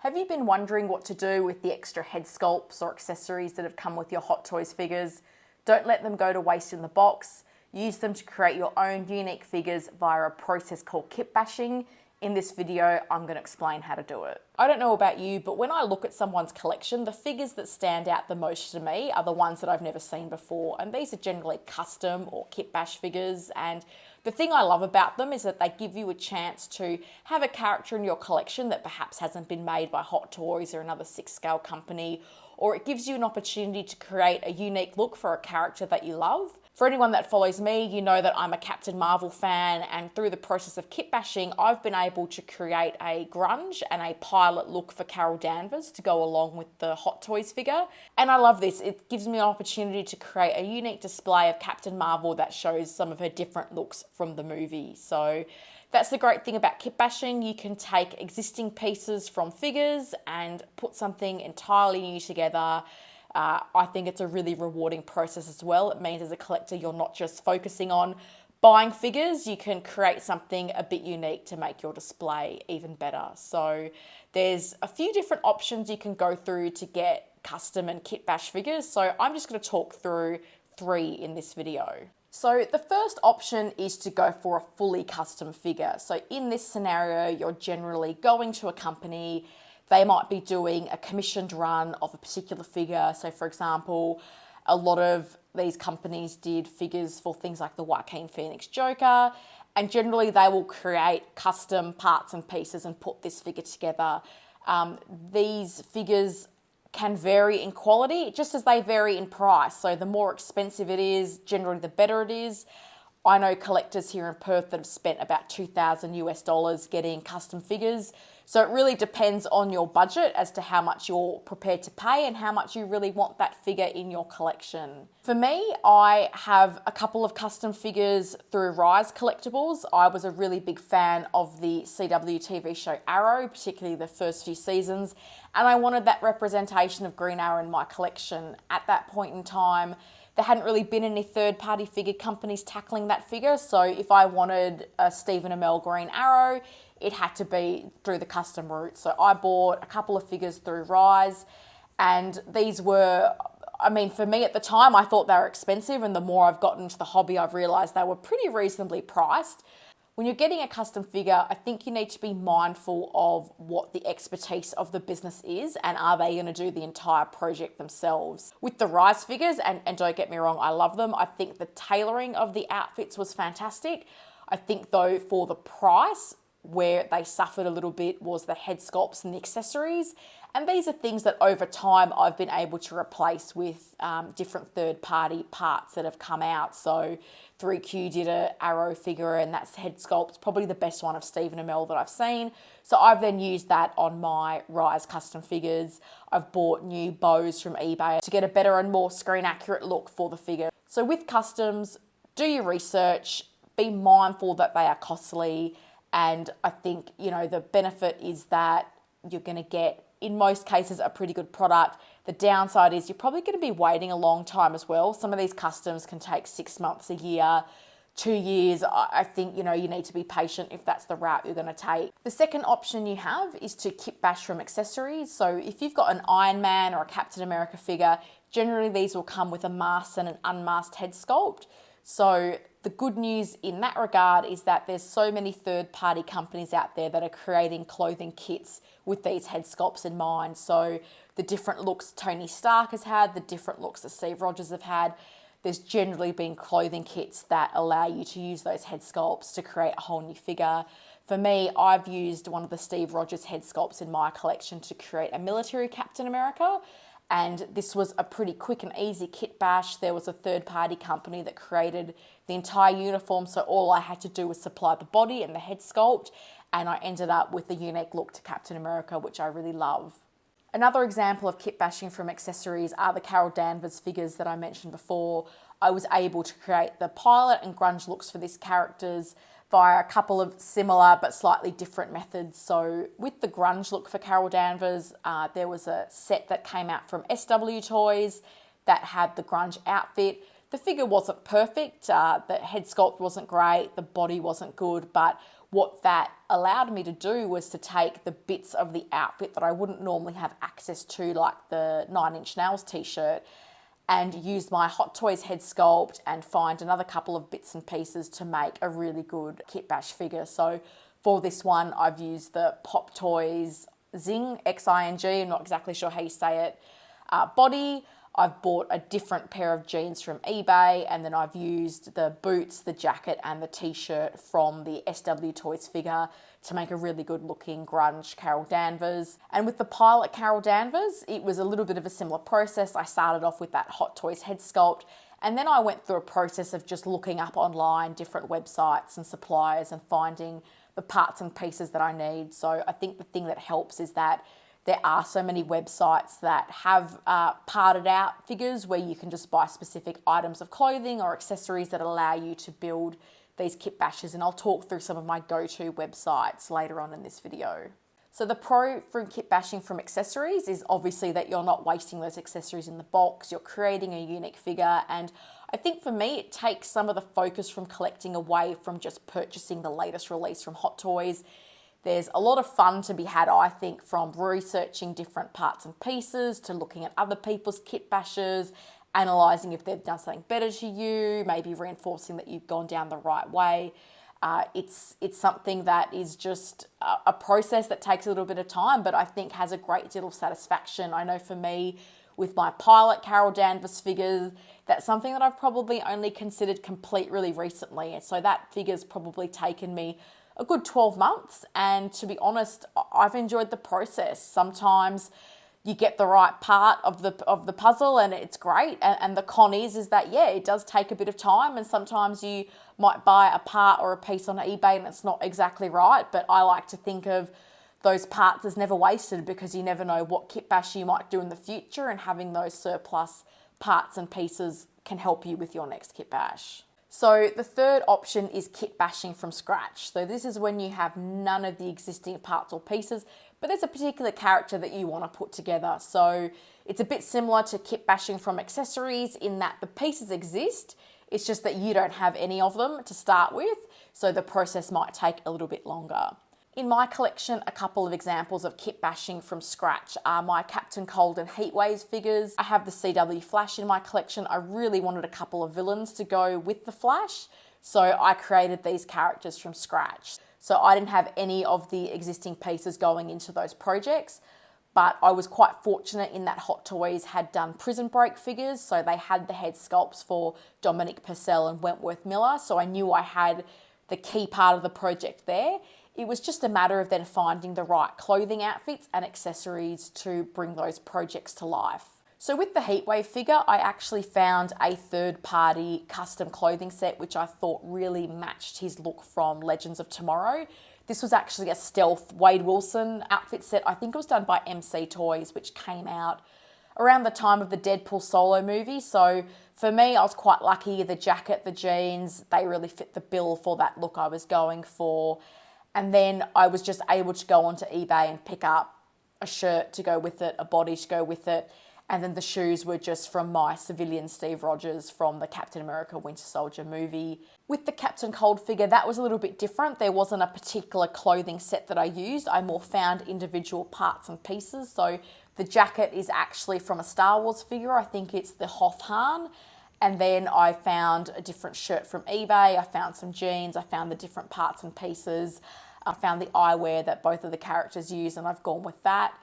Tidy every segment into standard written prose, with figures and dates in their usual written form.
Have you been wondering what to do with the extra head sculpts or accessories that have come with your Hot Toys figures? Don't let them go to waste in the box. Use them to create your own unique figures via a process called kitbashing. In this video, I'm going to explain how to do it. I don't know about you, but when I look at someone's collection, the figures that stand out the most to me are the ones that I've never seen before. And these are generally custom or kitbash figures. And the thing I love about them is that they give you a chance to have a character in your collection that perhaps hasn't been made by Hot Toys or another 6-scale company, or it gives you an opportunity to create a unique look for a character that you love. For anyone that follows me, you know that I'm a Captain Marvel fan, and through the process of kitbashing, I've been able to create a grunge and a pilot look for Carol Danvers to go along with the Hot Toys figure. And I love this. It gives me an opportunity to create a unique display of Captain Marvel that shows some of her different looks from the movie. So that's the great thing about kitbashing. You can take existing pieces from figures and put something entirely new together. I think it's a really rewarding process as well. It means as a collector, you're not just focusing on buying figures, you can create something a bit unique to make your display even better. So there's a few different options you can go through to get custom and kitbash figures. So I'm just going to talk through 3 in this video. So the first option is to go for a fully custom figure. So in this scenario, you're generally going to a company. They might be doing a commissioned run of a particular figure. So for example, a lot of these companies did figures for things like the Joaquin Phoenix Joker, and generally they will create custom parts and pieces and put this figure together. These figures can vary in quality just as they vary in price. So the more expensive it is, generally the better it is. I know collectors here in Perth that have spent about $2,000 getting custom figures. So it really depends on your budget as to how much you're prepared to pay and how much you really want that figure in your collection. For me, I have a couple of custom figures through Rise Collectibles. I was a really big fan of the CW TV show Arrow, particularly the first few seasons, and I wanted that representation of Green Arrow in my collection. At that point in time, there hadn't really been any third-party figure companies tackling that figure, so if I wanted a Stephen Amell Green Arrow, it had to be through the custom route. So I bought a couple of figures through Rise, and these were, I mean, for me at the time, I thought they were expensive, and the more I've gotten into the hobby, I've realised they were pretty reasonably priced. When you're getting a custom figure, I think you need to be mindful of what the expertise of the business is, and are they going to do the entire project themselves. With the Rise figures, and don't get me wrong, I love them. I think the tailoring of the outfits was fantastic. I think though for the price, where they suffered a little bit was the head sculpts and the accessories. And these are things that over time I've been able to replace with different third-party parts that have come out. So 3Q did a Arrow figure, and that's head sculpt, probably the best one of Stephen Amell that I've seen. So I've then used that on my Rise custom figures. I've bought new bows from eBay to get a better and more screen accurate look for the figure. So with customs, do your research, be mindful that they are costly. And I think, you know, the benefit is that you're going to get, in most cases, a pretty good product. The downside is you're probably going to be waiting a long time as well. Some of these customs can take 6 months, a year, 2 years. I think, you know, you need to be patient if that's the route you're going to take. The second option you have is to kitbash from accessories. So if you've got an Iron Man or a Captain America figure, generally these will come with a masked and an unmasked head sculpt. So the good news in that regard is that there's so many third-party companies out there that are creating clothing kits with these head sculpts in mind. So the different looks Tony Stark has had, the different looks that Steve Rogers have had, there's generally been clothing kits that allow you to use those head sculpts to create a whole new figure. For me, I've used one of the Steve Rogers head sculpts in my collection to create a military Captain America. And this was a pretty quick and easy kit bash. There was a third-party company that created the entire uniform, so all I had to do was supply the body and the head sculpt, and I ended up with a unique look to Captain America, which I really love. Another example of kit bashing from accessories are the Carol Danvers figures that I mentioned before. I was able to create the pilot and grunge looks for these characters via a couple of similar but slightly different methods. So with the grunge look for Carol Danvers, there was a set that came out from SW Toys that had the grunge outfit. The figure wasn't perfect, the head sculpt wasn't great, the body wasn't good, but what that allowed me to do was to take the bits of the outfit that I wouldn't normally have access to, like the 9-inch nails t-shirt, and use my Hot Toys head sculpt and find another couple of bits and pieces to make a really good Kitbash figure. So for this one, I've used the Pop Toys Zing, X-I-N-G, I'm not exactly sure how you say it, body. I've bought a different pair of jeans from eBay, and then I've used the boots, the jacket, and the t-shirt from the SW Toys figure to make a really good looking grunge Carol Danvers. And with the pilot Carol Danvers, it was a little bit of a similar process. I started off with that Hot Toys head sculpt, and then I went through a process of just looking up online different websites and suppliers and finding the parts and pieces that I need. So I think the thing that helps is that there are so many websites that have parted out figures where you can just buy specific items of clothing or accessories that allow you to build these kit bashes. And I'll talk through some of my go-to websites later on in this video. So the pro from kit bashing from accessories is obviously that you're not wasting those accessories in the box, you're creating a unique figure, and I think for me it takes some of the focus from collecting away from just purchasing the latest release from Hot Toys. There's a lot of fun to be had, I think, from researching different parts and pieces to looking at other people's kit bashes, analysing if they've done something better to you, maybe reinforcing that you've gone down the right way. It's something that is just a process that takes a little bit of time, but I think has a great deal of satisfaction. I know for me, with my pilot Carol Danvers figures, that's something that I've probably only considered complete really recently. So that figure's probably taken me a good 12 months. And to be honest, I've enjoyed the process. Sometimes you get the right part of the puzzle and it's great. And the con is that, yeah, it does take a bit of time. And sometimes you might buy a part or a piece on eBay and it's not exactly right. But I like to think of those parts as never wasted, because you never know what kit bash you might do in the future, and having those surplus parts and pieces can help you with your next kit bash. So the third option is kit bashing from scratch. So this is when you have none of the existing parts or pieces, but there's a particular character that you want to put together. So it's a bit similar to kit bashing from accessories in that the pieces exist, it's just that you don't have any of them to start with, so the process might take a little bit longer. In my collection, a couple of examples of kit bashing from scratch are my Captain Cold and Heatwaves figures. I have the CW Flash in my collection. I really wanted a couple of villains to go with the Flash, so I created these characters from scratch. So I didn't have any of the existing pieces going into those projects, but I was quite fortunate in that Hot Toys had done Prison Break figures, so they had the head sculpts for Dominic Purcell and Wentworth Miller, so I knew I had the key part of the project there. It was just a matter of then finding the right clothing outfits and accessories to bring those projects to life. So with the Heatwave figure, I actually found a third-party custom clothing set which I thought really matched his look from Legends of Tomorrow. This was actually a stealth Wade Wilson outfit set. I think it was done by MC Toys, which came out around the time of the Deadpool solo movie. So for me, I was quite lucky. The jacket, the jeans, they really fit the bill for that look I was going for. And then I was just able to go onto eBay and pick up a shirt to go with it, a body to go with it. And then the shoes were just from my civilian Steve Rogers from the Captain America Winter Soldier movie. With the Captain Cold figure, that was a little bit different. There wasn't a particular clothing set that I used. I more found individual parts and pieces. So the jacket is actually from a Star Wars figure. I think it's the Hoth Han. And then I found a different shirt from eBay. I found some jeans. I found the different parts and pieces. I found the eyewear that both of the characters use, and I've gone with that.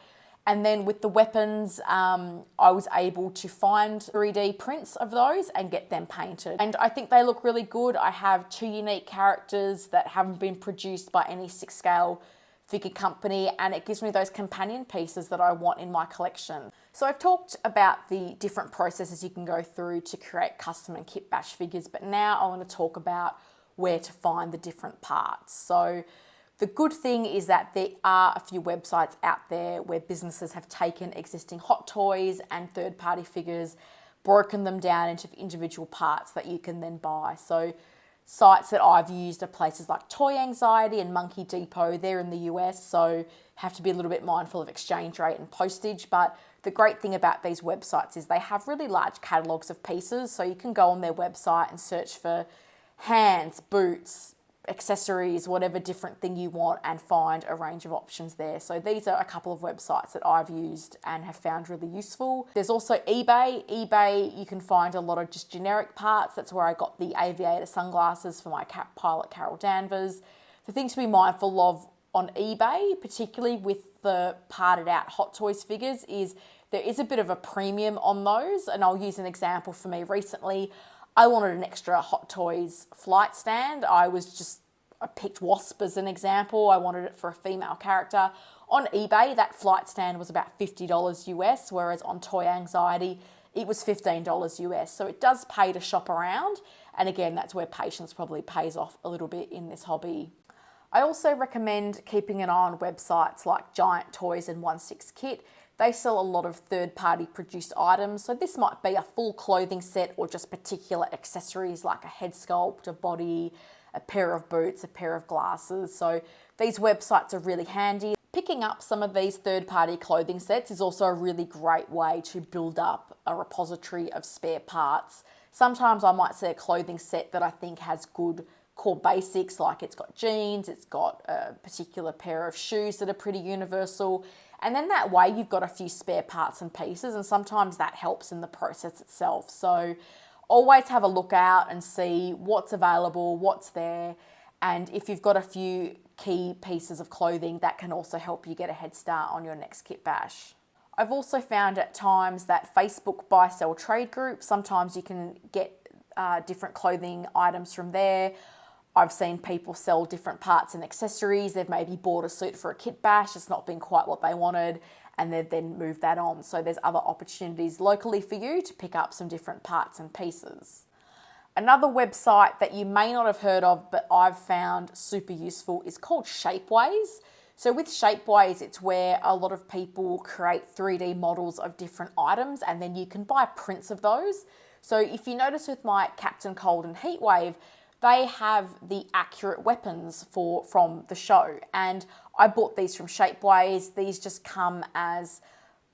And then with the weapons, I was able to find 3D prints of those and get them painted. And I think they look really good. I have two unique characters that haven't been produced by any 6-scale figure company, and it gives me those companion pieces that I want in my collection. So I've talked about the different processes you can go through to create custom and kit bash figures, but now I want to talk about where to find the different parts. So the good thing is that there are a few websites out there where businesses have taken existing Hot Toys and third-party figures, broken them down into individual parts that you can then buy. So sites that I've used are places like Toy Anxiety and Monkey Depot. They're in the US, so have to be a little bit mindful of exchange rate and postage. But the great thing about these websites is they have really large catalogues of pieces, so you can go on their website and search for hands, boots, accessories, whatever different thing you want, and find a range of options there. So these are a couple of websites that I've used and have found really useful. There's also eBay. eBay, you can find a lot of just generic parts. That's where I got the aviator sunglasses for my pilot Carol Danvers. The thing to be mindful of on eBay, particularly with the parted out Hot Toys figures, is there is a bit of a premium on those. And I'll use an example for me recently. I wanted an extra Hot Toys flight stand. I picked Wasp as an example. I wanted it for a female character. On eBay, that flight stand was about $50 US, whereas on Toy Anxiety, it was $15 US. So it does pay to shop around. And again, that's where patience probably pays off a little bit in this hobby. I also recommend keeping an eye on websites like Giant Toys and 1/6 Kit. They sell a lot of third-party produced items, so this might be a full clothing set or just particular accessories like a head sculpt, a body, a pair of boots, a pair of glasses. So these websites are really handy. Picking up some of these third-party clothing sets is also a really great way to build up a repository of spare parts. Sometimes I might see a clothing set that I think has good core basics, like it's got jeans, it's got a particular pair of shoes that are pretty universal. And then that way you've got a few spare parts and pieces, and sometimes that helps in the process itself. So always have a look out and see what's available, what's there. And if you've got a few key pieces of clothing, that can also help you get a head start on your next kit bash. I've also found at times that Facebook buy, sell, trade group, sometimes you can get different clothing items from there. I've seen people sell different parts and accessories. They've maybe bought a suit for a kit bash. It's not been quite what they wanted, and they've then moved that on. So there's other opportunities locally for you to pick up some different parts and pieces. Another website that you may not have heard of, but I've found super useful, is called Shapeways. So with Shapeways, it's where a lot of people create 3D models of different items, and then you can buy prints of those. So if you notice with my Captain Cold and Heatwave, they have the accurate weapons from the show. And I bought these from Shapeways. These just come as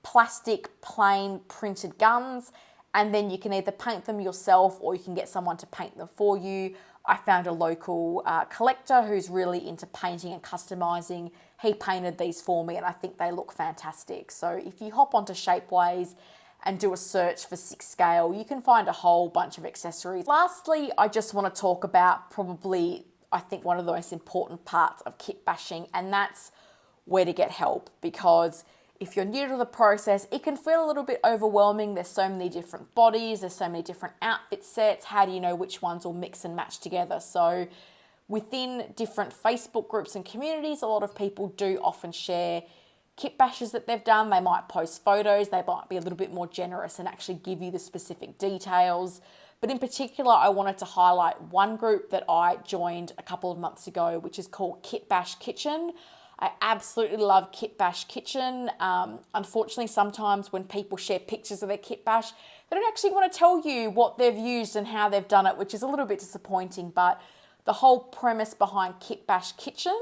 plastic, plain printed guns. And then you can either paint them yourself or you can get someone to paint them for you. I found a local collector who's really into painting and customizing. He painted these for me and I think they look fantastic. So if you hop onto Shapeways and do a search for 6 scale, you can find a whole bunch of accessories. Lastly, I just want to talk about probably, I think, one of the most important parts of kit bashing, and that's where to get help. Because if you're new to the process, it can feel a little bit overwhelming. There's so many different bodies, there's so many different outfit sets. How do you know which ones will mix and match together? So within different Facebook groups and communities, a lot of people do often share kit bashes that they've done. They might post photos, they might be a little bit more generous and actually give you the specific details. But in particular, I wanted to highlight one group that I joined a couple of months ago, which is called Kitbash Kitchen. I absolutely love Kitbash Kitchen. Unfortunately, sometimes when people share pictures of their kit bash, they don't actually want to tell you what they've used and how they've done it, which is a little bit disappointing. But the whole premise behind Kitbash Kitchen,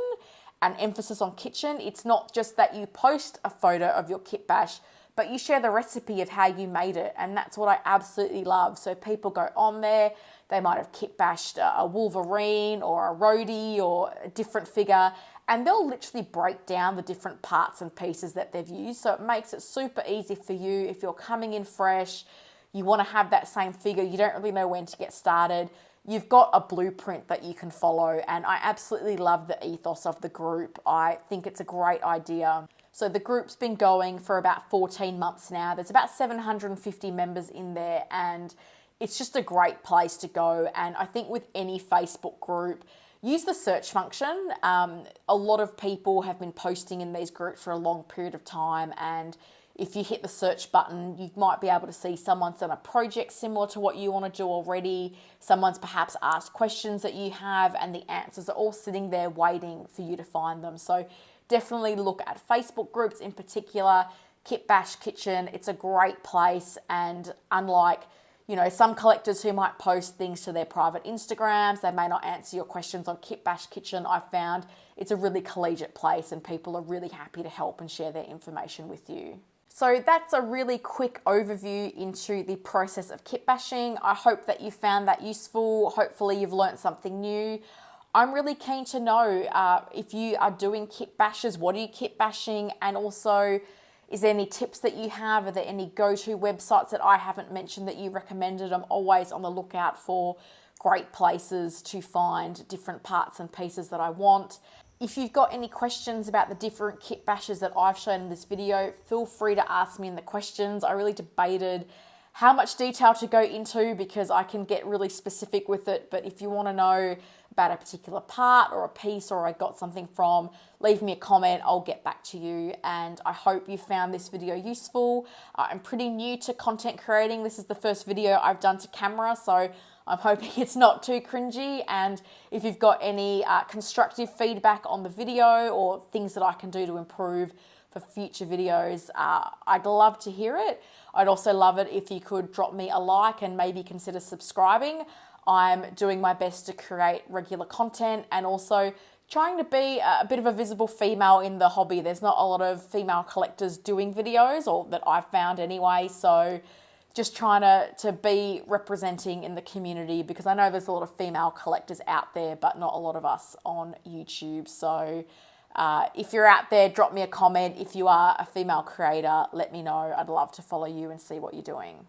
and emphasis on kitchen, it's not just that you post a photo of your kit bash, but you share the recipe of how you made it, and that's what I absolutely love. So people go on there, they might have kit bashed a Wolverine or a Rhodey or a different figure, and they'll literally break down the different parts and pieces that they've used. So it makes it super easy for you if you're coming in fresh, you want to have that same figure, you don't really know when to get started. You've got a blueprint that you can follow, and I absolutely love the ethos of the group. I think it's a great idea. So the group's been going for about 14 months now. There's about 750 members in there, and it's just a great place to go. And I think with any Facebook group, use the search function. A lot of people have been posting in these groups for a long period of time, and if you hit the search button, you might be able to see someone's done a project similar to what you want to do already. Someone's perhaps asked questions that you have, and the answers are all sitting there waiting for you to find them. So definitely look at Facebook groups in particular. Kitbash Kitchen, it's a great place, and unlike some collectors who might post things to their private Instagrams, they may not answer your questions on Kitbash Kitchen. I found it's a really collegiate place and people are really happy to help and share their information with you. So that's a really quick overview into the process of kit bashing. I hope that you found that useful. Hopefully you've learned something new. I'm really keen to know if you are doing kit bashes, what are you kit bashing, and also is there any tips that you have? Are there any go-to websites that I haven't mentioned that you recommended? I'm always on the lookout for great places to find different parts and pieces that I want. If you've got any questions about the different kit bashes that I've shown in this video, feel free to ask me in the questions. I really debated how much detail to go into because I can get really specific with it. But if you want to know about a particular part or a piece or I got something from, leave me a comment, I'll get back to you. And I hope you found this video useful. I'm pretty new to content creating. This is the first video I've done to camera, so I'm hoping it's not too cringy. And if you've got any constructive feedback on the video or things that I can do to improve for future videos, I'd love to hear it. I'd also love it if you could drop me a like and maybe consider subscribing. I'm doing my best to create regular content and also trying to be a bit of a visible female in the hobby. There's not a lot of female collectors doing videos, or that I've found anyway, so just trying to be representing in the community, because I know there's a lot of female collectors out there, but not a lot of us on YouTube. So if you're out there, drop me a comment. If you are a female creator, let me know. I'd love to follow you and see what you're doing.